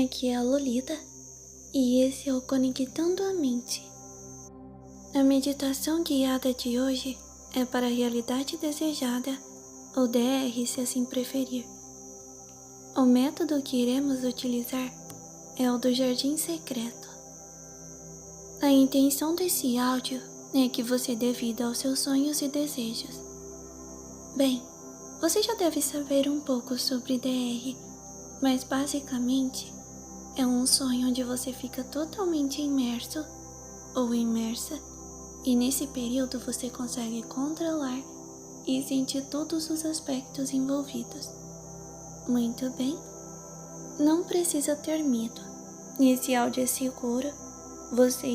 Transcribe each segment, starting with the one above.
Aqui é a Lolita e esse é o Conectando a Mente. A meditação guiada de hoje é para a realidade desejada, ou DR se assim preferir. O método que iremos utilizar é o do Jardim Secreto. A intenção desse áudio é que você dê vida aos seus sonhos e desejos. Bem, você já deve saber um pouco sobre DR, mas basicamente é um sonho onde você fica totalmente imerso ou imersa, e nesse período você consegue controlar e sentir todos os aspectos envolvidos. Muito bem, não precisa ter medo. Esse áudio é seguro, você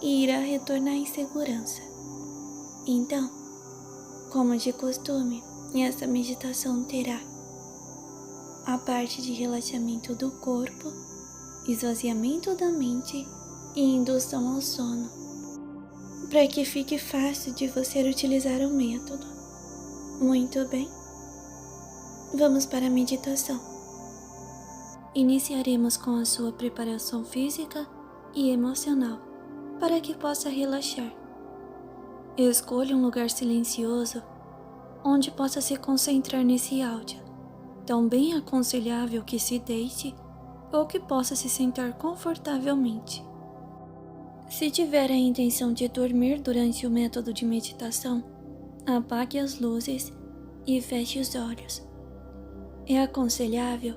irá retornar em segurança. Então, como de costume, essa meditação terá a parte de relaxamento do corpo, esvaziamento da mente e indução ao sono, para que fique fácil de você utilizar o método. Muito bem, vamos para a meditação. Iniciaremos com a sua preparação física e emocional, para que possa relaxar. Escolha um lugar silencioso, onde possa se concentrar nesse áudio. Também é aconselhável que se deite ou que possa se sentar confortavelmente. Se tiver a intenção de dormir durante o método de meditação, apague as luzes e feche os olhos. É aconselhável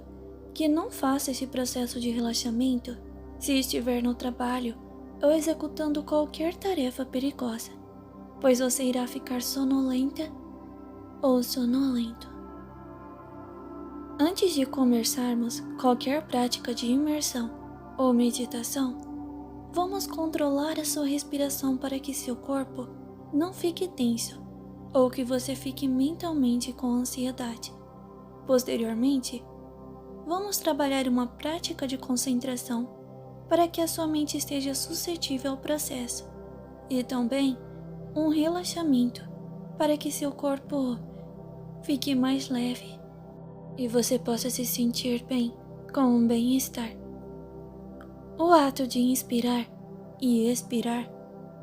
que não faça esse processo de relaxamento se estiver no trabalho ou executando qualquer tarefa perigosa, pois você irá ficar sonolenta ou sonolento. Antes de começarmos qualquer prática de imersão ou meditação, vamos controlar a sua respiração para que seu corpo não fique tenso ou que você fique mentalmente com ansiedade. Posteriormente, vamos trabalhar uma prática de concentração para que a sua mente esteja suscetível ao processo e também um relaxamento para que seu corpo fique mais leve e você possa se sentir bem, com um bem-estar. O ato de inspirar e expirar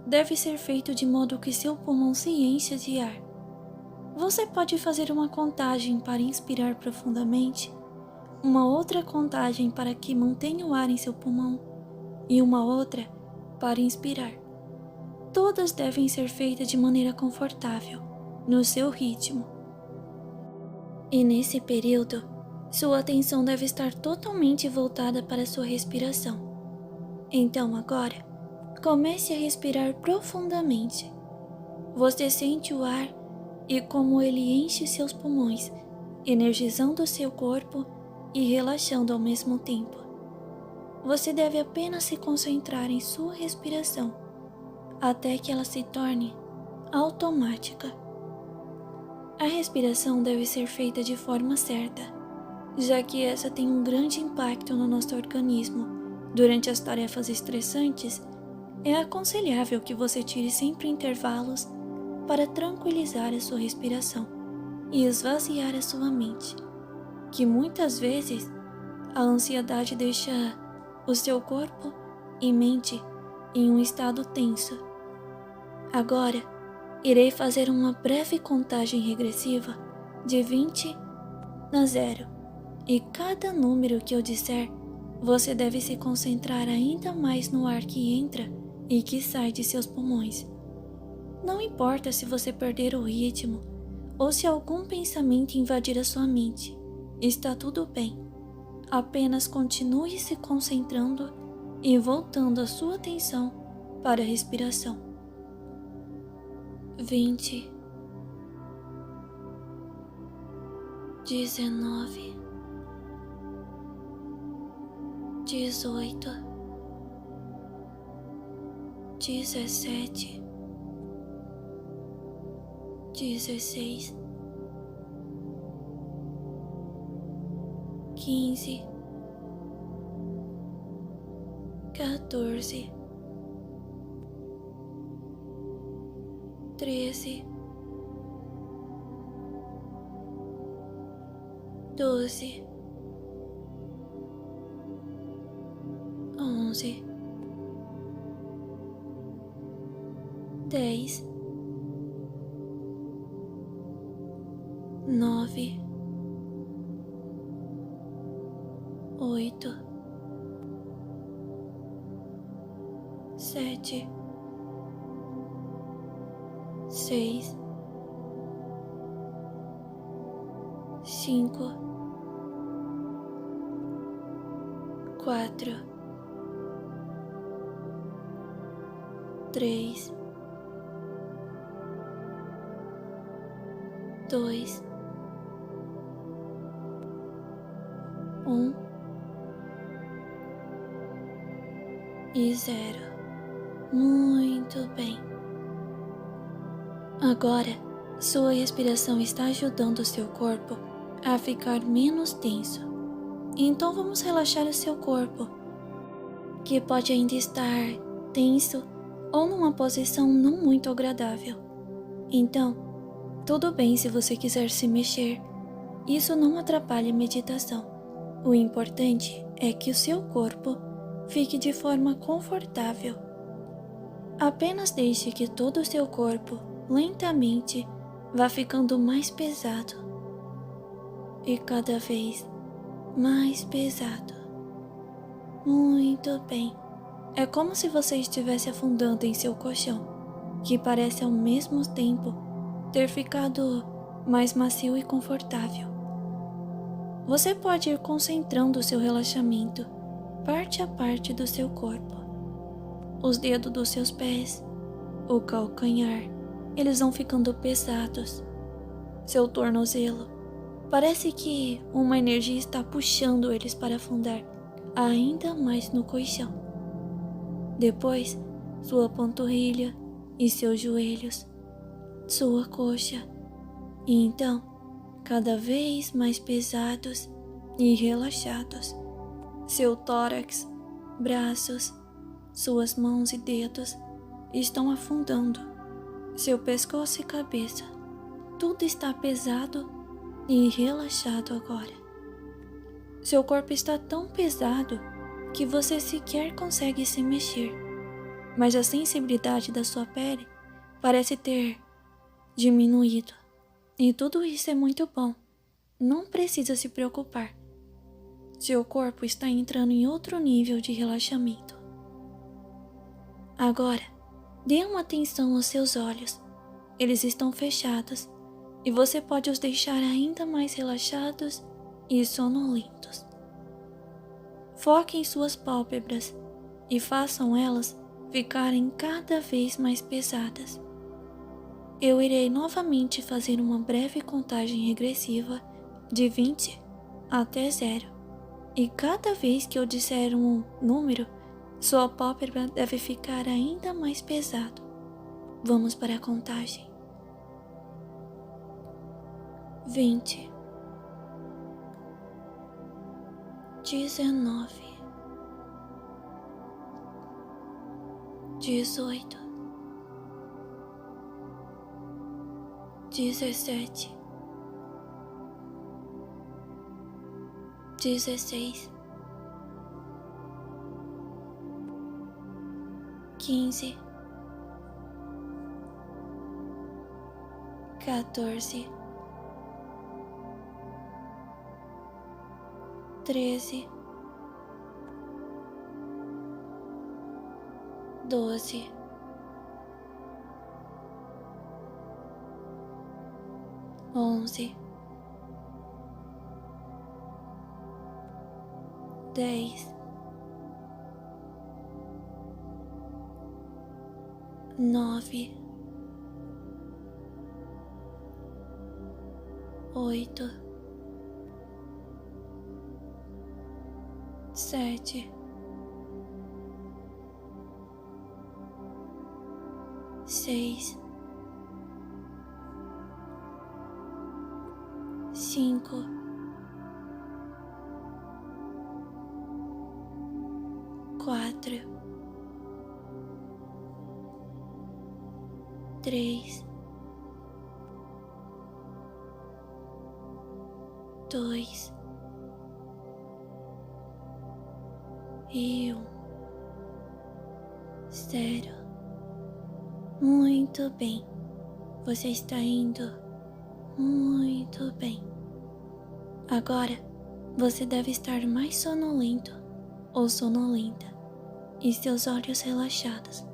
deve ser feito de modo que seu pulmão se encha de ar. Você pode fazer uma contagem para inspirar profundamente, uma outra contagem para que mantenha o ar em seu pulmão e uma outra para inspirar. Todas devem ser feitas de maneira confortável, no seu ritmo. E nesse período, sua atenção deve estar totalmente voltada para sua respiração. Então agora, comece a respirar profundamente. Você sente o ar e como ele enche seus pulmões, energizando seu corpo e relaxando ao mesmo tempo. Você deve apenas se concentrar em sua respiração, até que ela se torne automática. A respiração deve ser feita de forma certa, já que essa tem um grande impacto no nosso organismo. Durante as tarefas estressantes, é aconselhável que você tire sempre intervalos para tranquilizar a sua respiração e esvaziar a sua mente, que muitas vezes a ansiedade deixa o seu corpo e mente em um estado tenso. Agora, irei fazer uma breve contagem regressiva de 20 a 0, e cada número que eu disser, você deve se concentrar ainda mais no ar que entra e que sai de seus pulmões. Não importa se você perder o ritmo ou se algum pensamento invadir a sua mente, está tudo bem. Apenas continue se concentrando e voltando a sua atenção para a respiração. 20, 19, 18, 17, 16, 15, 14, 13, 12, 11, 10, 9, 8, 7, 6, 5, 4, 3, 2, 1 e 0. Muito bem. Agora, sua respiração está ajudando o seu corpo a ficar menos tenso. Então vamos relaxar o seu corpo, que pode ainda estar tenso ou numa posição não muito agradável. Então, tudo bem se você quiser se mexer. Isso não atrapalha a meditação. O importante é que o seu corpo fique de forma confortável. Apenas deixe que todo o seu corpo lentamente vá ficando mais pesado e cada vez mais pesado. Muito bem. É como se você estivesse afundando em seu colchão, que parece ao mesmo tempo ter ficado mais macio e confortável. Você pode ir concentrando o seu relaxamento parte a parte do seu corpo. Os dedos dos seus pés, o calcanhar, eles vão ficando pesados. Seu tornozelo, parece que uma energia está puxando eles para afundar ainda mais no colchão. Depois, sua panturrilha e seus joelhos, sua coxa, e então, cada vez mais pesados e relaxados. Seu tórax, braços, suas mãos e dedos estão afundando. Seu pescoço e cabeça, tudo está pesado e relaxado agora. Seu corpo está tão pesado que você sequer consegue se mexer, mas a sensibilidade da sua pele parece ter diminuído. E tudo isso é muito bom. Não precisa se preocupar. Seu corpo está entrando em outro nível de relaxamento. Agora, dê uma atenção aos seus olhos. Eles estão fechados e você pode os deixar ainda mais relaxados e sonolentos. Foque em suas pálpebras e façam elas ficarem cada vez mais pesadas. Eu irei novamente fazer uma breve contagem regressiva de 20 até 0. E cada vez que eu disser um número, sua pálpebra deve ficar ainda mais pesado. Vamos para a contagem. 20, 19, 18, 17, 16, 15, 14, 13, 12, 11, 10, 9, 8, 7, 6, 5, 4, 3, 2 e 1. 0. Muito bem. Você está indo muito bem. Agora, você deve estar mais sonolento ou sonolenta e seus olhos relaxados.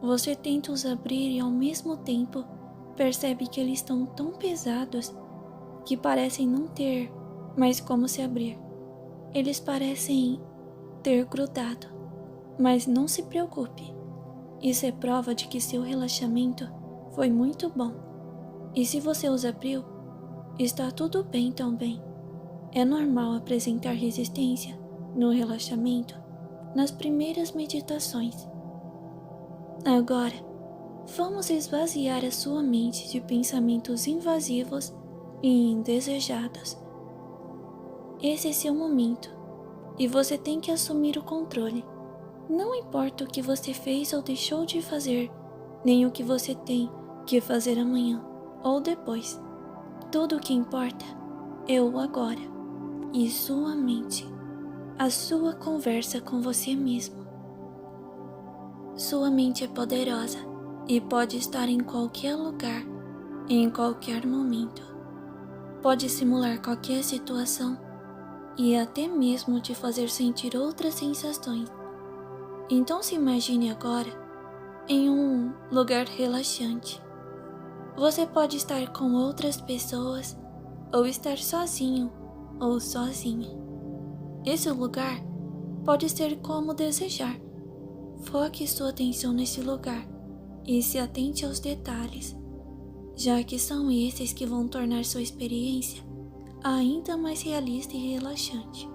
Você tenta os abrir e ao mesmo tempo percebe que eles estão tão pesados que parecem não ter mais como se abrir. Eles parecem ter grudado, mas não se preocupe. Isso é prova de que seu relaxamento foi muito bom. E se você os abriu, está tudo bem também. É normal apresentar resistência no relaxamento nas primeiras meditações. Agora, vamos esvaziar a sua mente de pensamentos invasivos e indesejados. Esse é seu momento e você tem que assumir o controle. Não importa o que você fez ou deixou de fazer, nem o que você tem que fazer amanhã ou depois. Tudo o que importa é o agora e sua mente, a sua conversa com você mesmo. Sua mente é poderosa e pode estar em qualquer lugar, em qualquer momento. Pode simular qualquer situação e até mesmo te fazer sentir outras sensações. Então se imagine agora em um lugar relaxante. Você pode estar com outras pessoas ou estar sozinho ou sozinha. Esse lugar pode ser como desejar. Foque sua atenção nesse lugar e se atente aos detalhes, já que são esses que vão tornar sua experiência ainda mais realista e relaxante.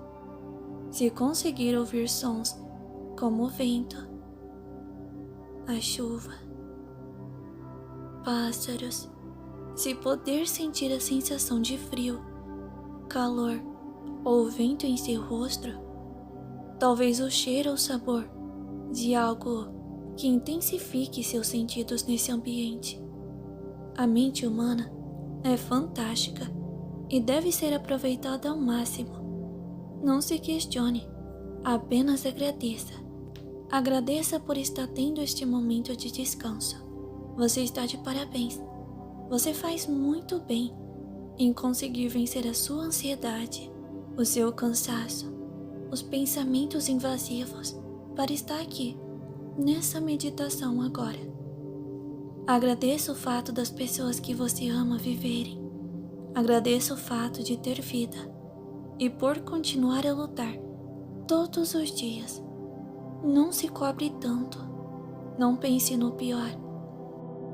Se conseguir ouvir sons como o vento, a chuva, pássaros, se poder sentir a sensação de frio, calor ou vento em seu rosto, talvez o cheiro ou sabor de algo que intensifique seus sentidos nesse ambiente. A mente humana é fantástica e deve ser aproveitada ao máximo. Não se questione, apenas agradeça. Agradeça por estar tendo este momento de descanso. Você está de parabéns. Você faz muito bem em conseguir vencer a sua ansiedade, o seu cansaço, os pensamentos invasivos para estar aqui, nessa meditação agora. Agradeça o fato das pessoas que você ama viverem. Agradeça o fato de ter vida e por continuar a lutar todos os dias. Não se cobre tanto. Não pense no pior.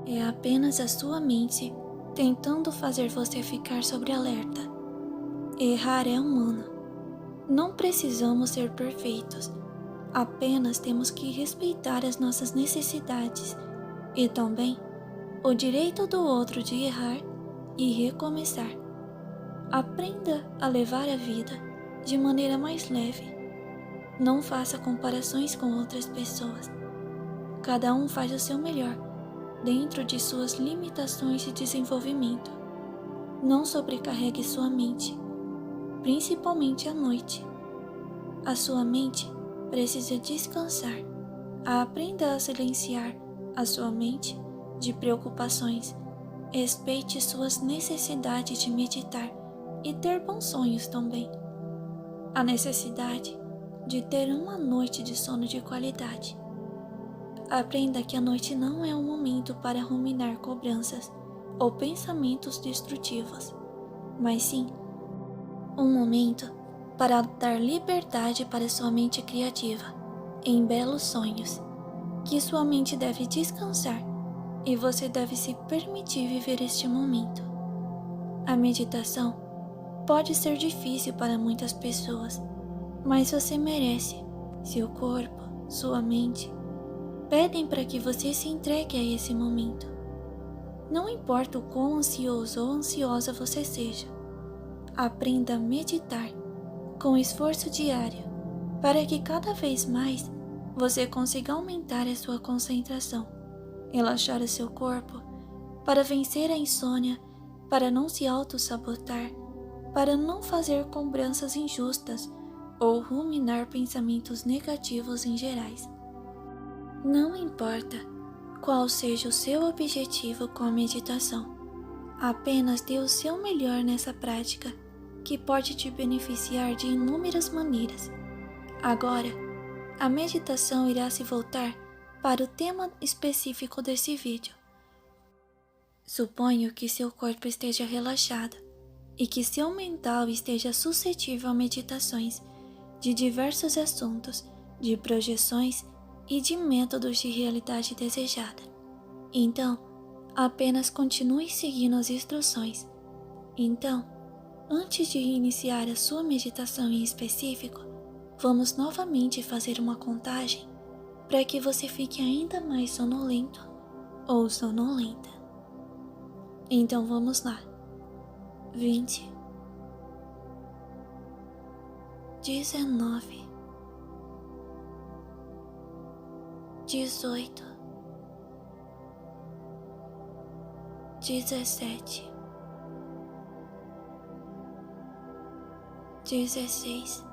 É apenas a sua mente tentando fazer você ficar sobre alerta. Errar é humano. Não precisamos ser perfeitos. Apenas temos que respeitar as nossas necessidades e também o direito do outro de errar e recomeçar. Aprenda a levar a vida de maneira mais leve. Não faça comparações com outras pessoas. Cada um faz o seu melhor dentro de suas limitações de desenvolvimento. Não sobrecarregue sua mente, principalmente à noite. A sua mente precisa descansar. Aprenda a silenciar a sua mente de preocupações. Respeite suas necessidades de meditar e ter bons sonhos também. A necessidade de ter uma noite de sono de qualidade. Aprenda que a noite não é um momento para ruminar cobranças ou pensamentos destrutivos, mas sim um momento para dar liberdade para sua mente criativa em belos sonhos, que sua mente deve descansar e você deve se permitir viver este momento. A meditação pode ser difícil para muitas pessoas, mas você merece. Seu corpo, sua mente pedem para que você se entregue a esse momento. Não importa o quão ansioso ou ansiosa você seja, aprenda a meditar com esforço diário para que cada vez mais você consiga aumentar a sua concentração, relaxar o seu corpo para vencer a insônia, para não se auto-sabotar, para não fazer cobranças injustas ou ruminar pensamentos negativos em gerais. Não importa qual seja o seu objetivo com a meditação, apenas dê o seu melhor nessa prática, que pode te beneficiar de inúmeras maneiras. Agora, a meditação irá se voltar para o tema específico desse vídeo. Suponho que seu corpo esteja relaxado e que seu mental esteja suscetível a meditações de diversos assuntos, de projeções e de métodos de realidade desejada. Então, apenas continue seguindo as instruções. Então, antes de iniciar a sua meditação em específico, vamos novamente fazer uma contagem para que você fique ainda mais sonolento ou sonolenta. Então vamos lá. 20, 19, 18, 17, 16,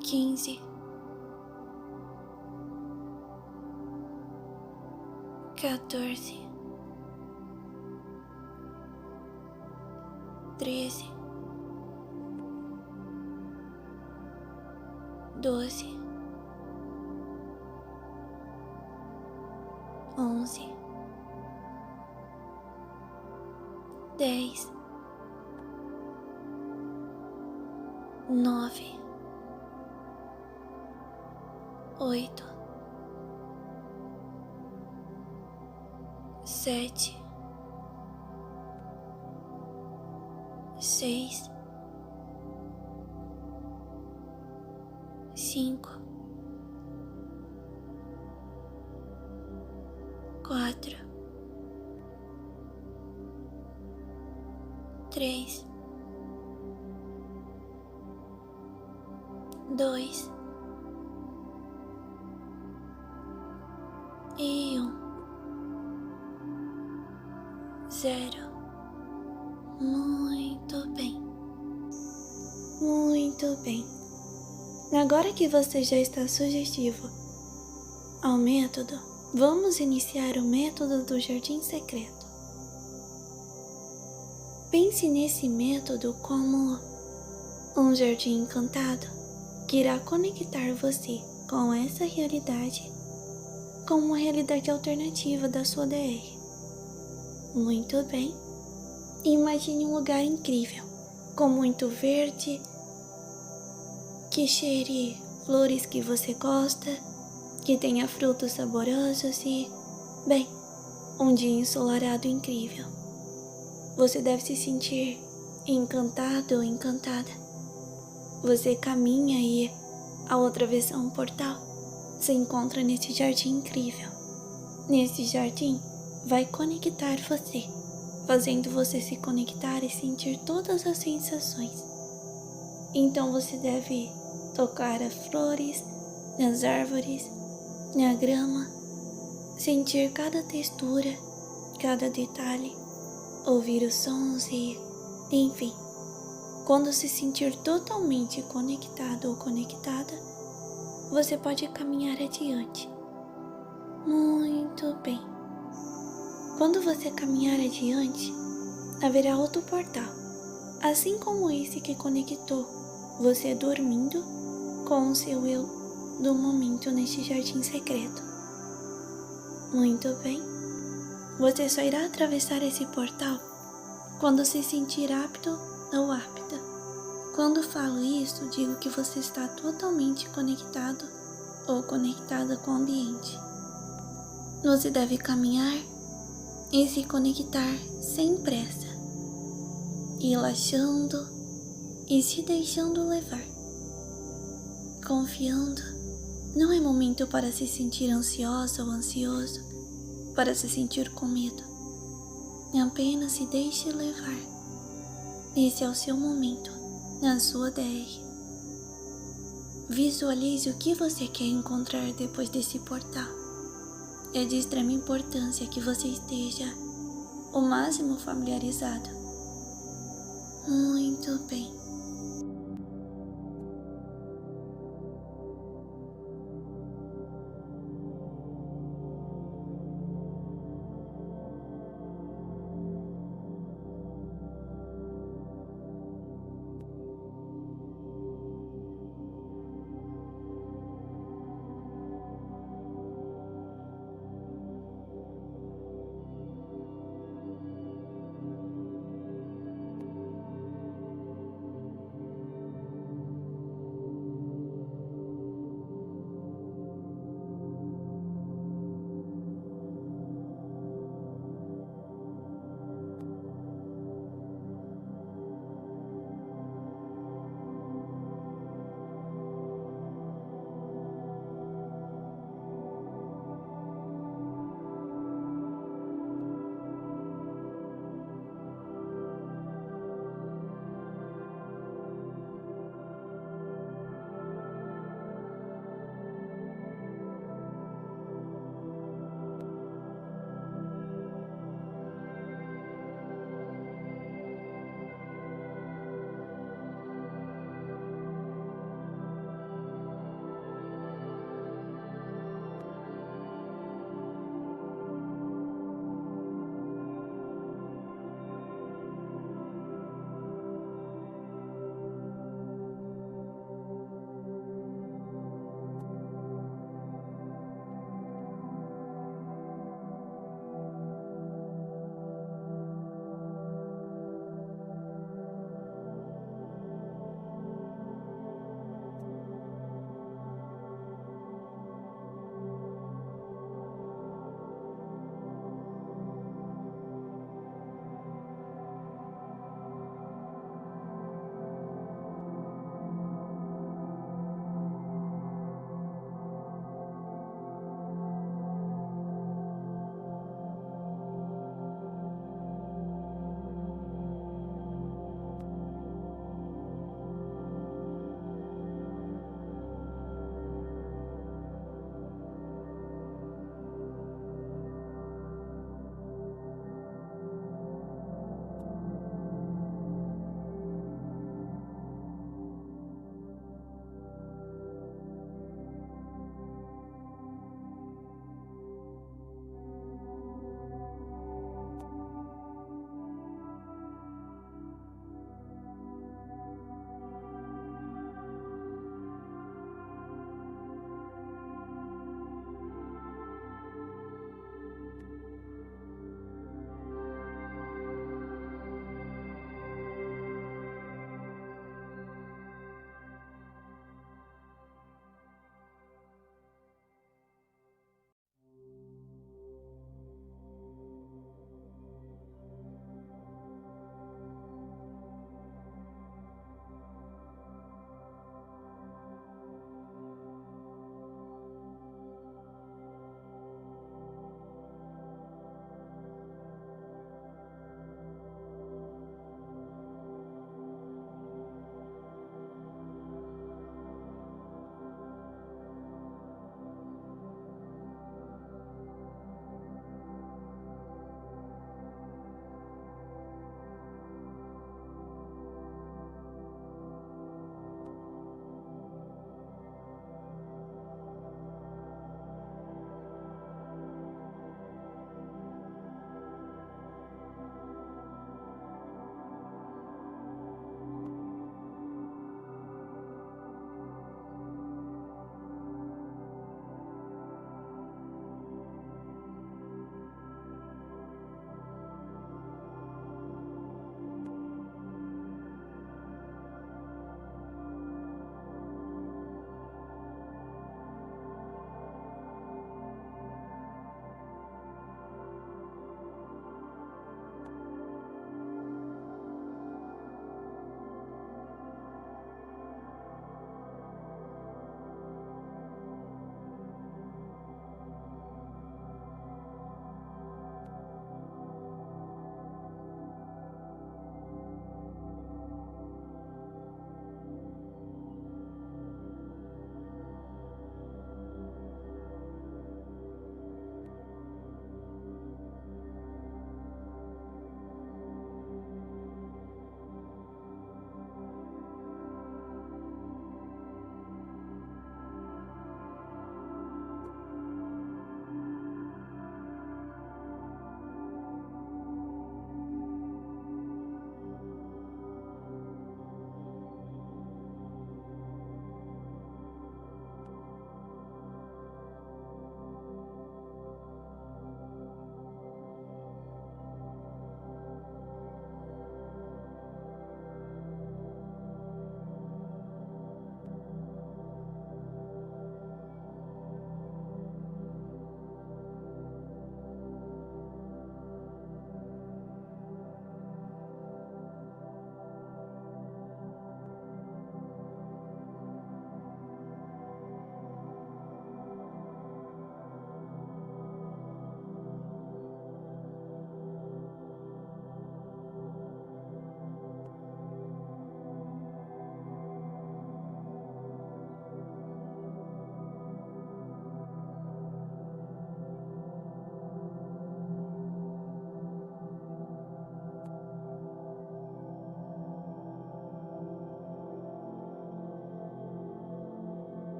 15, 14, 13, 12, 11, 10, 9, 8, 7, 6, 5, 4, 3, 2 e 1. 0. Muito bem. Muito bem. Agora que você já está sugestivo ao método, vamos iniciar o método do Jardim Secreto. Pense nesse método como um jardim encantado que irá conectar você com essa realidade, com uma realidade alternativa da sua DR. Muito bem. Imagine um lugar incrível, com muito verde, que cheire flores que você gosta, que tenha frutos saborosos e, bem, um dia ensolarado incrível. Você deve se sentir encantado ou encantada. Você caminha e, ao atravessar um portal, se encontra nesse jardim incrível. Nesse jardim, vai conectar você, fazendo você se conectar e sentir todas as sensações. Então você deve tocar as flores, nas árvores, na grama, sentir cada textura, cada detalhe, ouvir os sons e, enfim, quando se sentir totalmente conectado ou conectada, você pode caminhar adiante. Muito bem. Quando você caminhar adiante, haverá outro portal, assim como esse que conectou você dormindo com o seu eu do momento neste jardim secreto. Muito bem. Você só irá atravessar esse portal quando se sentir apto ou apta. Quando falo isso, digo que você está totalmente conectado ou conectada com o ambiente. Você deve caminhar e se conectar sem pressa, relaxando e se deixando levar, confiando. Não é momento para se sentir ansiosa ou ansioso, para se sentir com medo. Apenas se deixe levar. Esse é o seu momento, na sua DR. Visualize o que você quer encontrar depois desse portal. É de extrema importância que você esteja o máximo familiarizado. Muito bem.